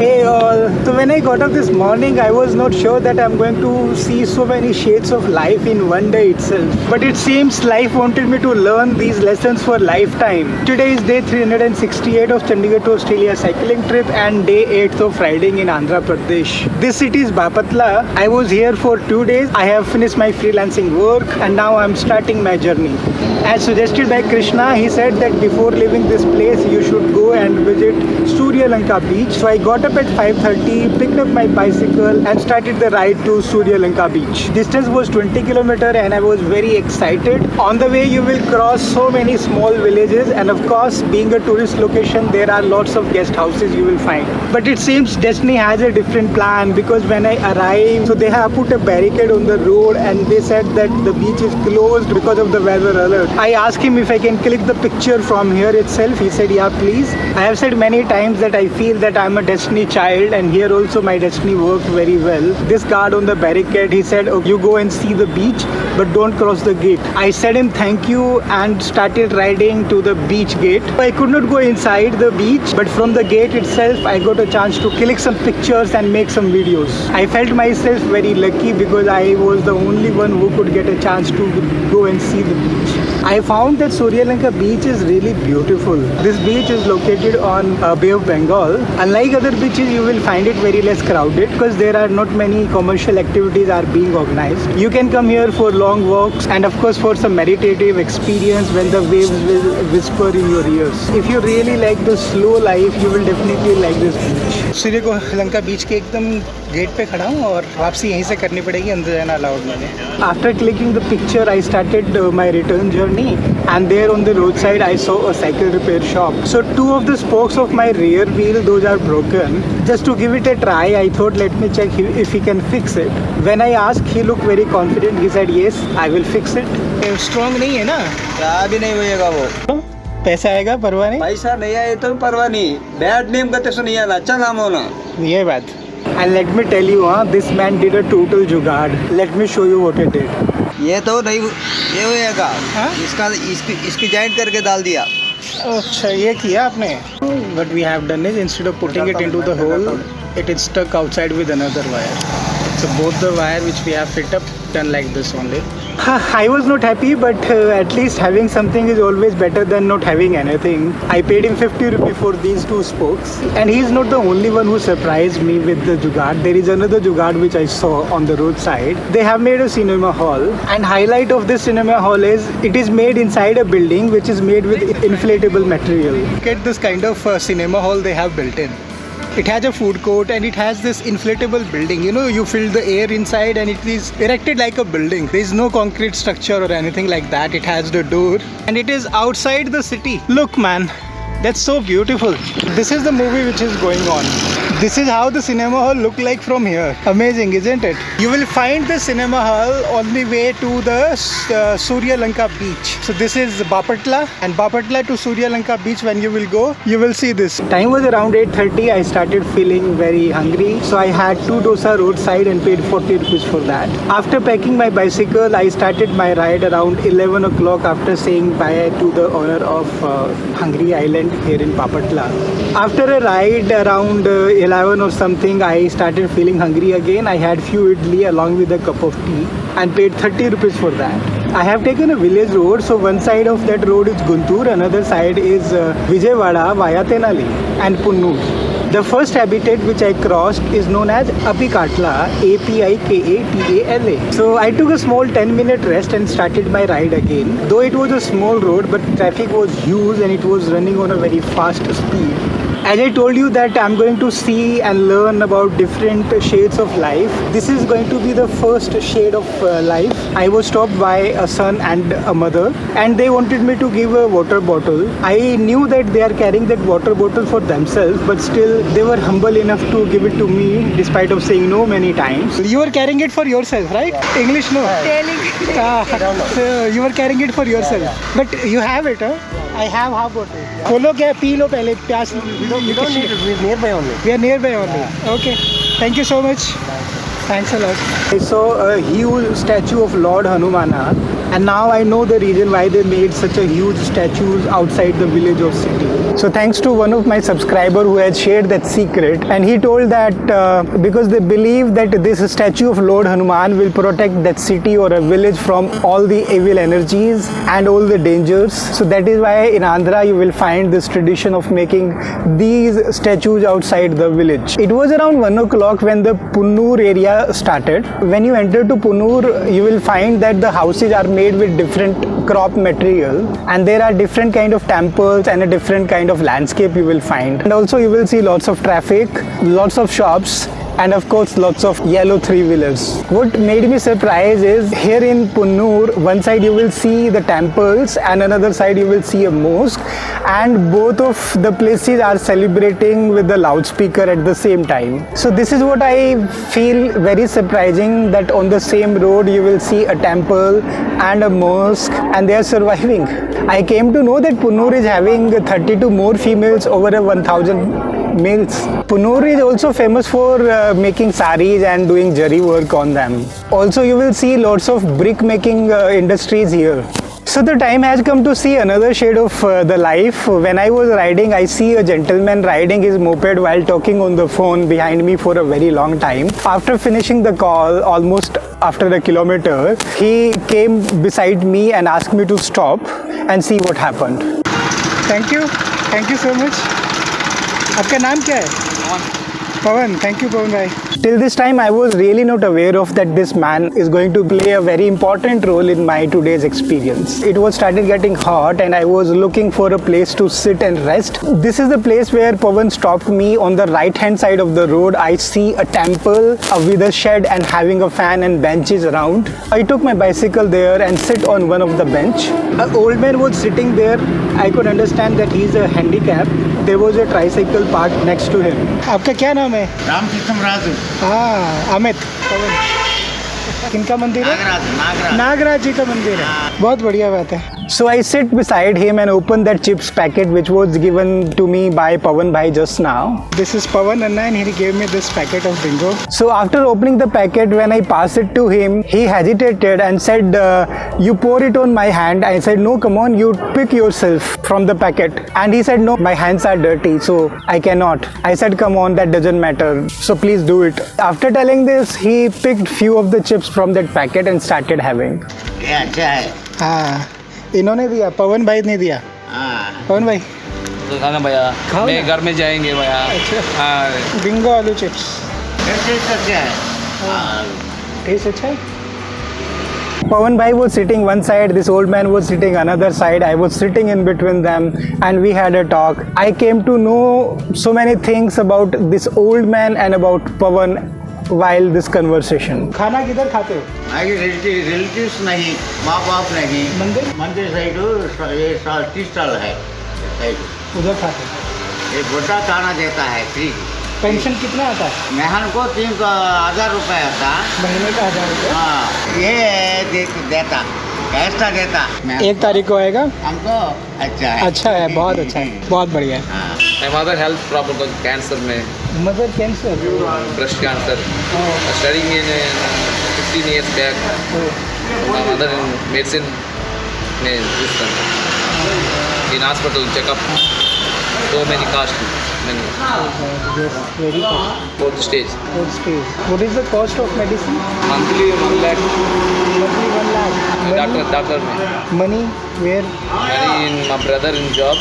Hey all. So when I got up this morning, I was not sure that I'm going to see so many shades of life in one day itself. But it seems life wanted me to learn these lessons for lifetime. Today is day 368 of Chandigarh to Australia cycling trip and day 8 of riding in Andhra Pradesh. This city is Bapatla. I was here for 2 days. I have finished my freelancing work and now I'm starting my journey. As suggested by Krishna, he said that before leaving this place, you should go and visit Surya Lanka beach. So I got up at 5:30, picked up my bicycle and started the ride to Surya Lanka beach. Distance was 20 kilometers and I was very excited. On the way, you will cross so many small villages and of course, being a tourist location, there are lots of guest houses you will find. But it seems Destiny has a different plan because when I arrived, so they have put a barricade on the road and they said that the beach is closed because of the weather alert. I asked him if I can click the picture from here itself. He said, yeah, please. I have said many times that I feel that I'm a Destiny child and here also my Destiny worked very well. This guard on the barricade, he said, oh, you go and see the beach but don't cross the gate. I said him thank you and started riding to the beach gate. I could not go inside the beach but from the gate itself I got a chance to click some pictures and make some videos. I felt myself very lucky because I was the only one who could get a chance to go and see the beach. I found that Surya Lanka beach is really beautiful. This beach is located on Bay of Bengal. Unlike other beaches, you will find it very less crowded because there are not many commercial activities are being organized. You can come here for long walks and of course for some meditative experience when the waves will whisper in your ears. If you really like the slow life, you will definitely like this beach. सूर्य को लंका बीच के एकदम gate पे खड़ा हूँ और वापसी यहीं से करनी पड़ेगी, अंदर जाना अलाउड नहीं है. After clicking the picture, I started my return journey and there on the roadside I saw a cycle repair shop. So two of the spokes of my rear wheel, those are broken. Just to give it a try, I thought let me check if he can fix it. When I asked, he looked very confident. He said yes, I will fix it. Strong नहीं है ना? भी नहीं होएगा वो. पैसा आएगा परवाह नहीं. पैसा नहीं आए तो परवाह नहीं. बैड नेम का तो नहीं आना, अच्छा नाम होना. ये बात. And let me tell you, this man did a total जुगाड़. Let me show you what he did. ये तो नहीं, ये होएगा. इसका इसकी जॉइंट करके डाल दिया. अच्छा ये किया आपने. What we have done is instead of putting it into the hole, it is stuck outside with another wire. So both the wire which we have fit up done like this only. I was not happy, but at least having something is always better than not having anything. I paid him 50 rupees for these two spokes. And he is not the only one who surprised me with the jugaad. There is another jugaad which I saw on the roadside. They have made a cinema hall. And highlight of this cinema hall is it is made inside a building which is made with inflatable material. Look at this kind of cinema hall they have built in. It has a food court and it has this inflatable building. You know, you fill the air inside and it is erected like a building. There is no concrete structure or anything like that. It has the door and it is outside the city. Look man, that's so beautiful. This is the movie which is going on. This is how the cinema hall look like from here. Amazing, isn't it? You will find the cinema hall on the way to the Surya Lanka beach. So this is Bapatla and Bapatla to Surya Lanka beach. When you will go, you will see this. Time was around 8:30. I started feeling very hungry. So I had 2 dosa roadside and paid 40 rupees for that. After packing my bicycle, I started my ride around 11 o'clock after saying bye to the owner of Hungry Island here in Bapatla. After a ride around 11 or something, I started feeling hungry again. I had few idli along with a cup of tea and paid 30 rupees for that. I have taken a village road, so one side of that road is Guntur, another side is Vijayawada via Tenali and Punnoor. The first habitat which I crossed is known as Apikatla, Apikatala. So I took a small 10-minute rest and started my ride again. Though it was a small road, but traffic was huge and it was running on a very fast speed. As I told you that I'm going to see and learn about different shades of life. This is going to be the first shade of life. I was stopped by a son and a mother and they wanted me to give a water bottle. I knew that they are carrying that water bottle for themselves, but still they were humble enough to give it to me despite of saying no many times. You were carrying it for yourself, right? Yeah. English no? So you were carrying it for yourself. But you have it, huh? I have half bottle. खोलो क्या P low पहले प्यास. We don't need it. We are nearby only. We are nearby only. Okay. Thank you so much. Thanks a lot. I saw a huge statue of Lord Hanumana, and now I know the reason why they made such a huge statues outside the village or city. So thanks to one of my subscriber who has shared that secret, and he told that because they believe that this statue of Lord Hanuman will protect that city or a village from all the evil energies and all the dangers. So that is why in Andhra you will find this tradition of making these statues outside the village. It was around 1 o'clock when the Punnur area started. When you enter to Punnur, you will find that the houses are made with different crop material, and there are different kind of temples and a different kind of landscape you will find. And also you will see lots of traffic, lots of shops, and of course lots of yellow three-wheelers. What made me surprised is here in Punnur, one side you will see the temples and another side you will see a mosque, and both of the places are celebrating with the loudspeaker at the same time. So this is what I feel very surprising, that on the same road you will see a temple and a mosque and they are surviving. I came to know that Punnur is having 32 more females over a 1000 males. Punnur is also famous for making saris and doing jari work on them. Also you will see lots of brick making industries here. So the time has come to see another shade of the life. When I was riding, I see a gentleman riding his moped while talking on the phone behind me for a very long time. After finishing the call, almost after a kilometer, he came beside me and asked me to stop and see what happened. Thank you so much. आपका नाम क्या है? Pawan, thank you Pawan bhai. Till this time I was really not aware of that this man is going to play a very important role in my today's experience. It was started getting hot and I was looking for a place to sit and rest. This is the place where Pawan stopped me. On the right hand side of the road I see a temple with a shed and having a fan and benches around. I took my bicycle there and sit on one of the bench. An old man was sitting there. I could understand that he is a handicap. There was a tricycle parked next to him. आपका क्या नाम है? रामकृष्ण राजू। हाँ, अमित। किनका मंदिर है? नागराज जी का मंदिर है। बहुत बढ़िया बात है। So I sit beside him and open that chips packet which was given to me by Pawan bhai just now. This is Pawan Anna and he gave me this packet of bingo. So after opening the packet, when I passed it to him, he hesitated and said, you pour it on my hand. I said, no, come on, you pick yourself from the packet. And he said, no, my hands are dirty, so I cannot. I said, come on, that doesn't matter. So please do it. After telling this, he picked few of the chips from that packet and started having. ये अच्छा है। हाँ, इन्होंने दिया, पवन भाई ने दिया। हाँ। पवन भाई तो खाना भैया, खाओ मैं ना। घर में जाएंगे भैया। अच्छा। हाँ। बिंगो आलू चिप्स टेस्ट अच्छा है। हाँ। टेस्ट अच्छा है। Pawan bhai was sitting one side, this old man was sitting another side. I was sitting in between them and we had a talk. I came to know so many things about this old man and about Pawan while this conversation. खाना किधर खाते हो? आगे relatives नहीं, माँ बाप नहीं। मंदिर साइड ये टी स्टॉल है साइड। उधर खाते हो? ये गोटा खाना देता है फ्री। पेंशन कितना आता है? मेहन को 3,000 रुपये आता। महीने का 1000 रुपये। हाँ, ये देता एक्स्ट्रा देता। 1 तारीख को आएगा। हमको अच्छा है। अच्छा है, बहुत अच्छा है, बहुत बढ़िया है। हाँ। My mother health problem was cancer में, mother cancer? breast cancer. Studying in 15 years back. My mother in medicine में this time. In hospital checkup. So many cost. Many. Very good. Fourth stage. What is the cost of medicine? Monthly 1 lakh. Monthly 1 lakh. Doctor में. Money where? Money in my brother in job.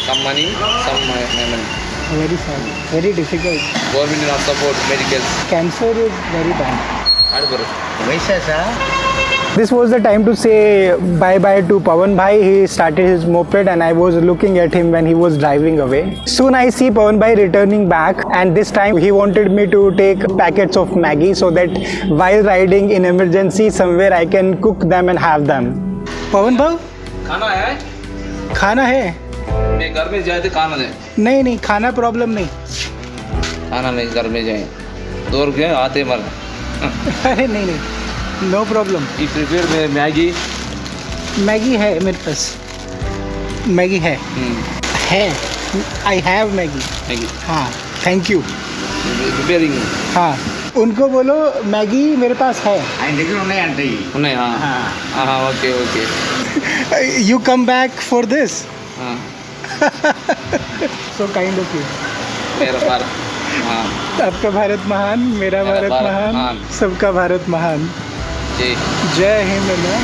Some money, some my money. Very sad. Very difficult. Government not support medicals. Cancer is very bad. Hard work. वैसा सा। This was the time to say bye-bye to Pawan bhai. He started his moped and I was looking at him when he was driving away. Soon I see Pawan bhai returning back and this time he wanted me to take packets of Maggi so that while riding in emergency somewhere I can cook them and have them. Pawan bhai, खाना है? खाना है? मैं घर में जाए तो खाना दे। नहीं, खाना प्रॉब्लम नहीं। खाना में घर में जाए 2 रुपये आते मर। अरे नहीं, नो प्रॉब्लम। ये प्रिपेयर में मैगी। मैगी है मेरे पास, मैगी है। I have Maggi. मैगी। हाँ, थैंक यू। प्रिपेयरिंग। हाँ, उनको बोलो मैगी मेरे पास है. ఆయన దగ్గర ఉన్నాయంటే ఉన్నాయి okay okay You come back for this. So kind of you. मेरा भारत आपका भारत महान, मेरा भारत महान, सबका भारत महान. जी जय हिंद ना.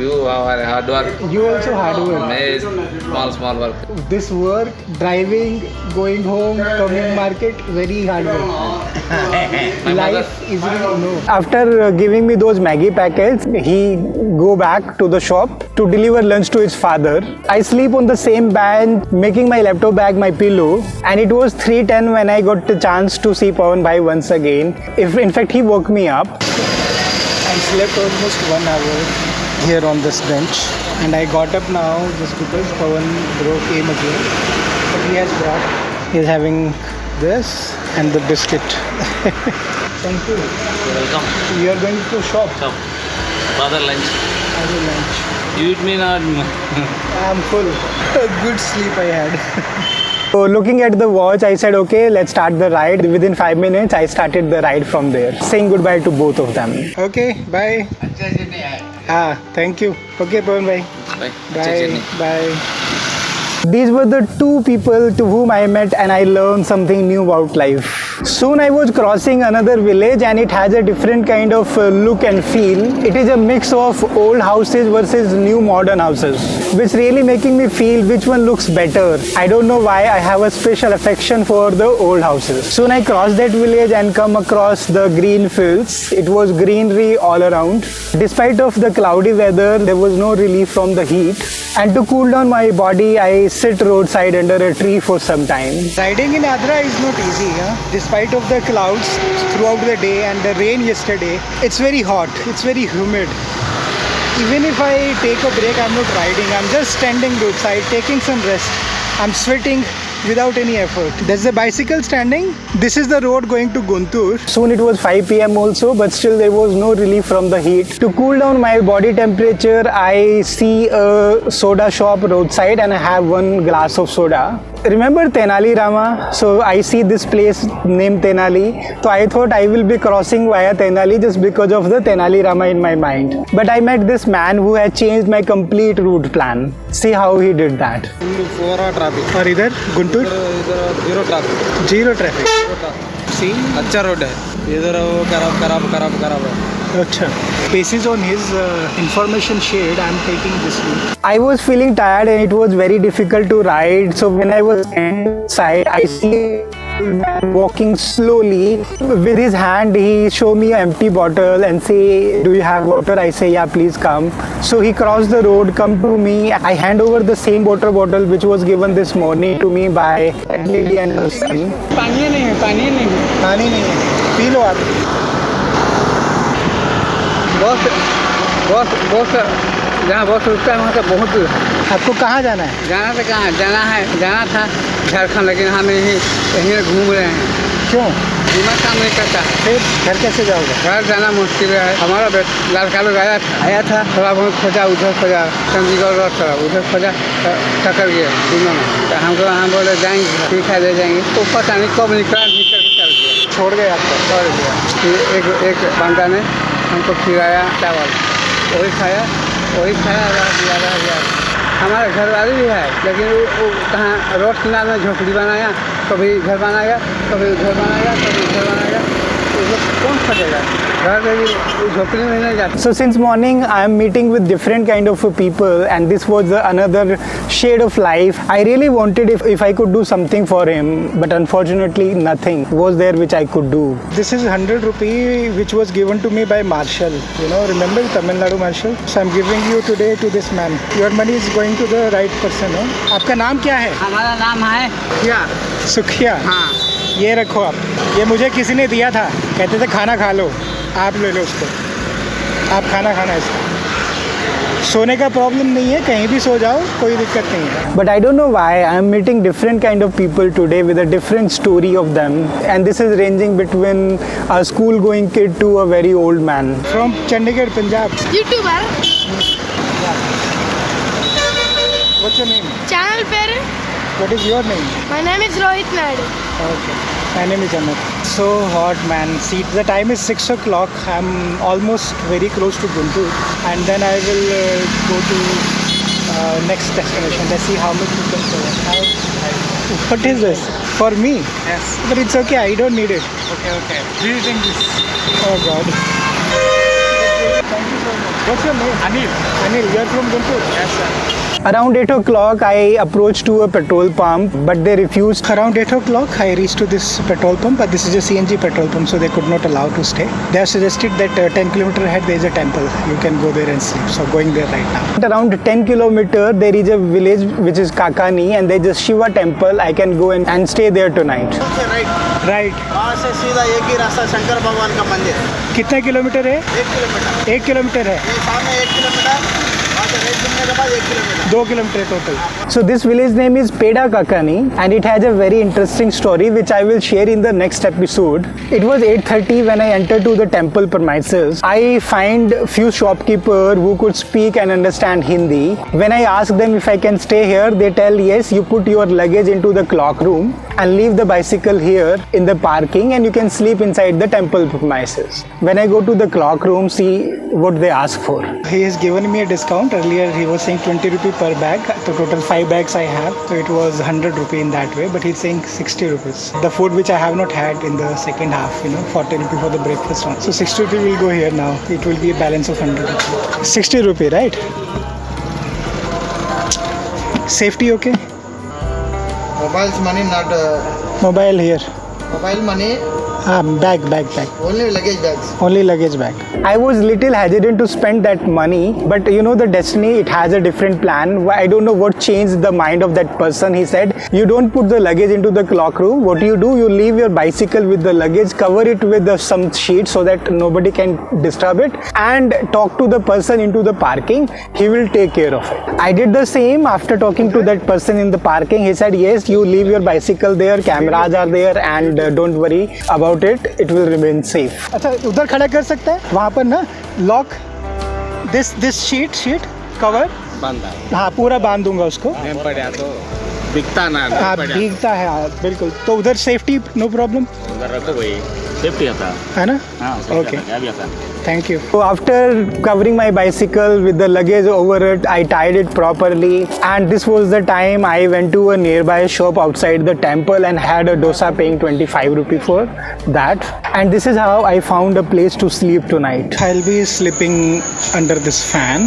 You our hard work You also hard work. मैं small work This work, driving, going home, coming market, very hard work. Life is no. After giving me those Maggie packets, he go back to the shop to deliver lunch to his father. I sleep on the same bench, making my laptop bag my pillow, and it was 3:10 when I got the chance to see Pawan bhai once again. In fact, he woke me up. I slept almost 1 hour here on this bench, and I got up now just because Pawan bro came again. But he has brought. He's having this and the biscuit. Thank you. Welcome You are going to shop. Father lunch Have a lunch. You it me not I'm full. A good sleep I had. So looking at the watch, I said, okay, let's start the ride. Within 5 minutes, I started the ride from there, saying goodbye to both of them. Okay, bye. अच्छा से नहीं है Thank you. Okay, Pawan bhai. Bye Bye. Bye. These were the two people to whom I met and I learned something new about life. Soon I was crossing another village and it has a different kind of look and feel. It is a mix of old houses versus new modern houses, which really making me feel which one looks better. I don't know why I have a special affection for the old houses. Soon I crossed that village and come across the green fields. It was greenery all around. Despite of the cloudy weather, there was no relief from the heat. And to cool down my body, I sit roadside under a tree for some time. Riding in Adra is not easy, despite of the clouds throughout the day and the rain yesterday. It's very hot, it's very humid. Even if I take a break, I'm not riding. I'm just standing roadside, taking some rest. I'm sweating without any effort. There's a bicycle standing. This is the road going to Guntur. Soon it was 5 p.m. also, but still there was no relief from the heat. To cool down my body temperature, I see a soda shop roadside and I have one glass of soda. Remember Tenali Rama? So I see this place named Tenali. So I thought I will be crossing via Tenali just because of the Tenali Rama in my mind. But I met this man who had changed my complete route plan. See how he did that. पूरा traffic और इधर गुंटूर इधर zero traffic zero traffic. See? अच्छा road है इधर वो खराब है Acha. Basis on his information shared, I am taking this route. I was feeling tired and it was very difficult to ride. So when I was inside, I see a man walking slowly. With his hand, he show me an empty bottle and say, "Do you have water?" I say, "Yeah, please come." So he crossed the road, come to me. I hand over the same water bottle which was given this morning to me by that lady and her son. पानी नहीं है. पानी नहीं है. P low आप. Boss जहाँ boss रुकता है वहाँ से बहुत दूर है. आपको कहाँ जाना है? जाना था झारखंड, लेकिन हम यहीं घूम रहे हैं. क्यों? दिमाग काम नहीं करता. फिर घर कैसे जाओगे? घर जाना मुश्किल है. हमारा लड़का लोग आया था थोड़ा बहुत खोजा, उधर खोजा चंडीगढ़ रोड पर, उधर खोजा टकर गया दोनों में. तो हमको हम बोले जाएंगे, ठीक है ले जाएंगे. तो पता नहीं कब निकल गया, छोड़ गए आपको? छोड़ गया. फिर एक बंदा ने हमको खिलाया चावल, वही खाया रह गया. हमारा घर वाले भी है, लेकिन वो कहाँ रोड किनारे में झोपड़ी बनाया, कभी घर बनाया, कभी घर बनाया. कौन खटेगा? घर में भी झोपड़ी में नहीं जाता. So since morning I am meeting with different kind of people and this was another shade of life. I really wanted if I could do something for him, but unfortunately nothing was there which I could do. This is 100 rupee which was given to me by Marshall. Remember Tamil Nadu Marshall? So I'm giving you today to this man. Your money is going to the right person. आपका नाम क्या है? हमारा नाम है क्या? सुखिया. हाँ. ये रखो आप. ये मुझे किसी ने दिया था, कहते थे खाना खा लो, आप ले लो उसको. आप खाना खाना इसको. सोने का प्रॉब्लम नहीं है, कहीं भी सो जाओ, कोई दिक्कत नहीं है. But I don't know why I am meeting different kind of people today with a different story of them, and this is ranging between a school going kid to a very old man from Chandigarh, Punjab. Youtuber. What's your name? Channel पर. What is your name? My name is Rohit Naidu. Okay. My name is Amit. So hot, man. See, the time is 6 o'clock. I'm almost very close to Guntur, and then I will go to next destination. Let's see how much we can cover. What is this? For me? Yes. But it's okay. I don't need it. Okay. Do you think this? Oh God. Thank you so much. What's your name? Anil. Anil. You're from Guntur. Yes, sir. Around 8 o'clock, I approached to a petrol pump, but they refused. Around 8 o'clock, I reached to this petrol pump, but this is a CNG petrol pump, so they could not allow to stay. They have suggested that 10 kilometer ahead there is a temple. You can go there and sleep. So going there right now. Around 10 kilometer, there is a village which is Kakani, and there is a Shiva temple. I can go and stay there tonight. Right Right. वहाँ से सीधा एक ही रास्ता शंकर भगवान का मंदिर है कितना किलोमीटर है? 1 किलोमीटर 1 किलोमीटर है. ये सामने 1 किलोमीटर वहाँ से रेत घूमने के बाद 1 kilometre 2 kilometer total. So this village name is Peda Kakani, and it has a very interesting story which I will share in the next episode. It was 8:30 when I entered to the temple premises. I find few shopkeepers who could speak and understand Hindi. When I ask them if I can stay here, they tell yes, you put your luggage into the clock room and leave the bicycle here in the parking, and you can sleep inside the temple premises. When I go to the clock room, see what they ask for. He has given me a discount. Earlier he was saying 20 rupee per bag. So total 5 bags I have. So it was 100 rupee in that way, but he's saying 60 rupees. The food which I have not had in the second half, 40 rupee for the breakfast one. So 60 rupee will go here now. It will be a balance of 100 rupee. 60 rupee, right? Safety okay? Mobile money not Mobile here. Mobile money Bag. Only luggage bags Only luggage bag. I was little hesitant to spend that money, but the destiny, it has a different plan. I don't know what changed the mind of that person. He said, you don't put the luggage into the clock room. What you do, you leave your bicycle with the luggage, cover it with some sheet so that nobody can disturb it, and talk to the person into the parking. He will take care of it. I did the same after talking to that person in the parking. He said, yes, you leave your bicycle there, cameras are there, and don't worry about it will remain safe. अच्छा उधर खड़ा कर सकते हैं वहाँ पर ना lock this sheet cover बांधा हाँ पूरा बांध दूंगा उसको नेम पड़ा तो दिखता ना हाँ भीगता है हाँ, बिल्कुल तो उधर सेफ्टी नो प्रॉब्लम उधर रखो भाई सेफ्टी आता है ना हाँ Okay. क्या भी आता Thank you. So after covering my bicycle with the luggage over it, I tied it properly, and this was the time I went to a nearby shop outside the temple and had a dosa paying 25 rupee for that. And this is how I found a place to sleep tonight. I'll be sleeping under this fan.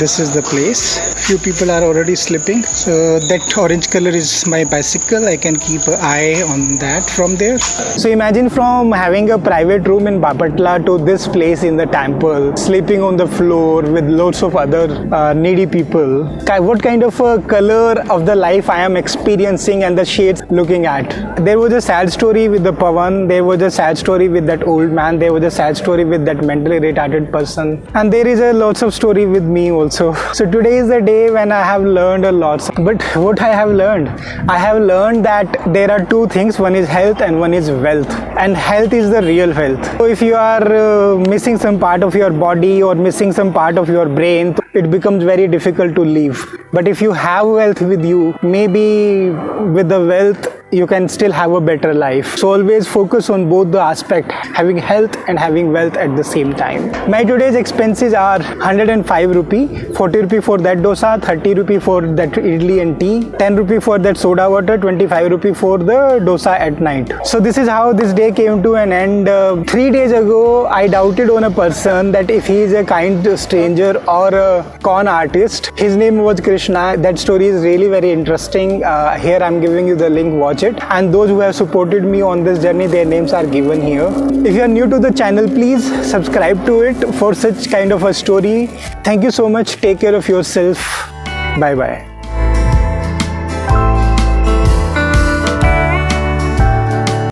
This is the place. Few people are already sleeping. So that orange color is my bicycle. I can keep an eye on that from there. So imagine from having a private room in Bapatla to this place in the temple, sleeping on the floor with lots of other needy people. What kind of a color of the life I am experiencing and the shades looking at. There was a sad story with the Pawan. There was a sad story with that old man. There was a sad story with that mentally retarded person. And there is a lots of story with me also. So today is the day when I have learned a lot. But what I have learned? I have learned that there are two things. One is health and one is wealth. And health is the real wealth. So if you are missing some part of your body or missing some part of your brain, it becomes very difficult to live. But if you have wealth with you, maybe with the wealth you can still have a better life. So always focus on both the aspect, having health and having wealth at the same time. My today's expenses are 105 rupee, 40 rupee for that dosa, 30 rupee for that idli and tea, 10 rupee for that soda water, 25 rupee for the dosa at night. So this is how this day came to an end. 3 days ago I doubted on a person that if he is a kind stranger or a con artist. His name was Krishna. That story is really very interesting. Here I'm giving you the link, watch it. And those who have supported me on this journey, their names are given here. If you are new to the channel, please subscribe to it for such kind of a story. Thank you so much. Take care of yourself. Bye bye.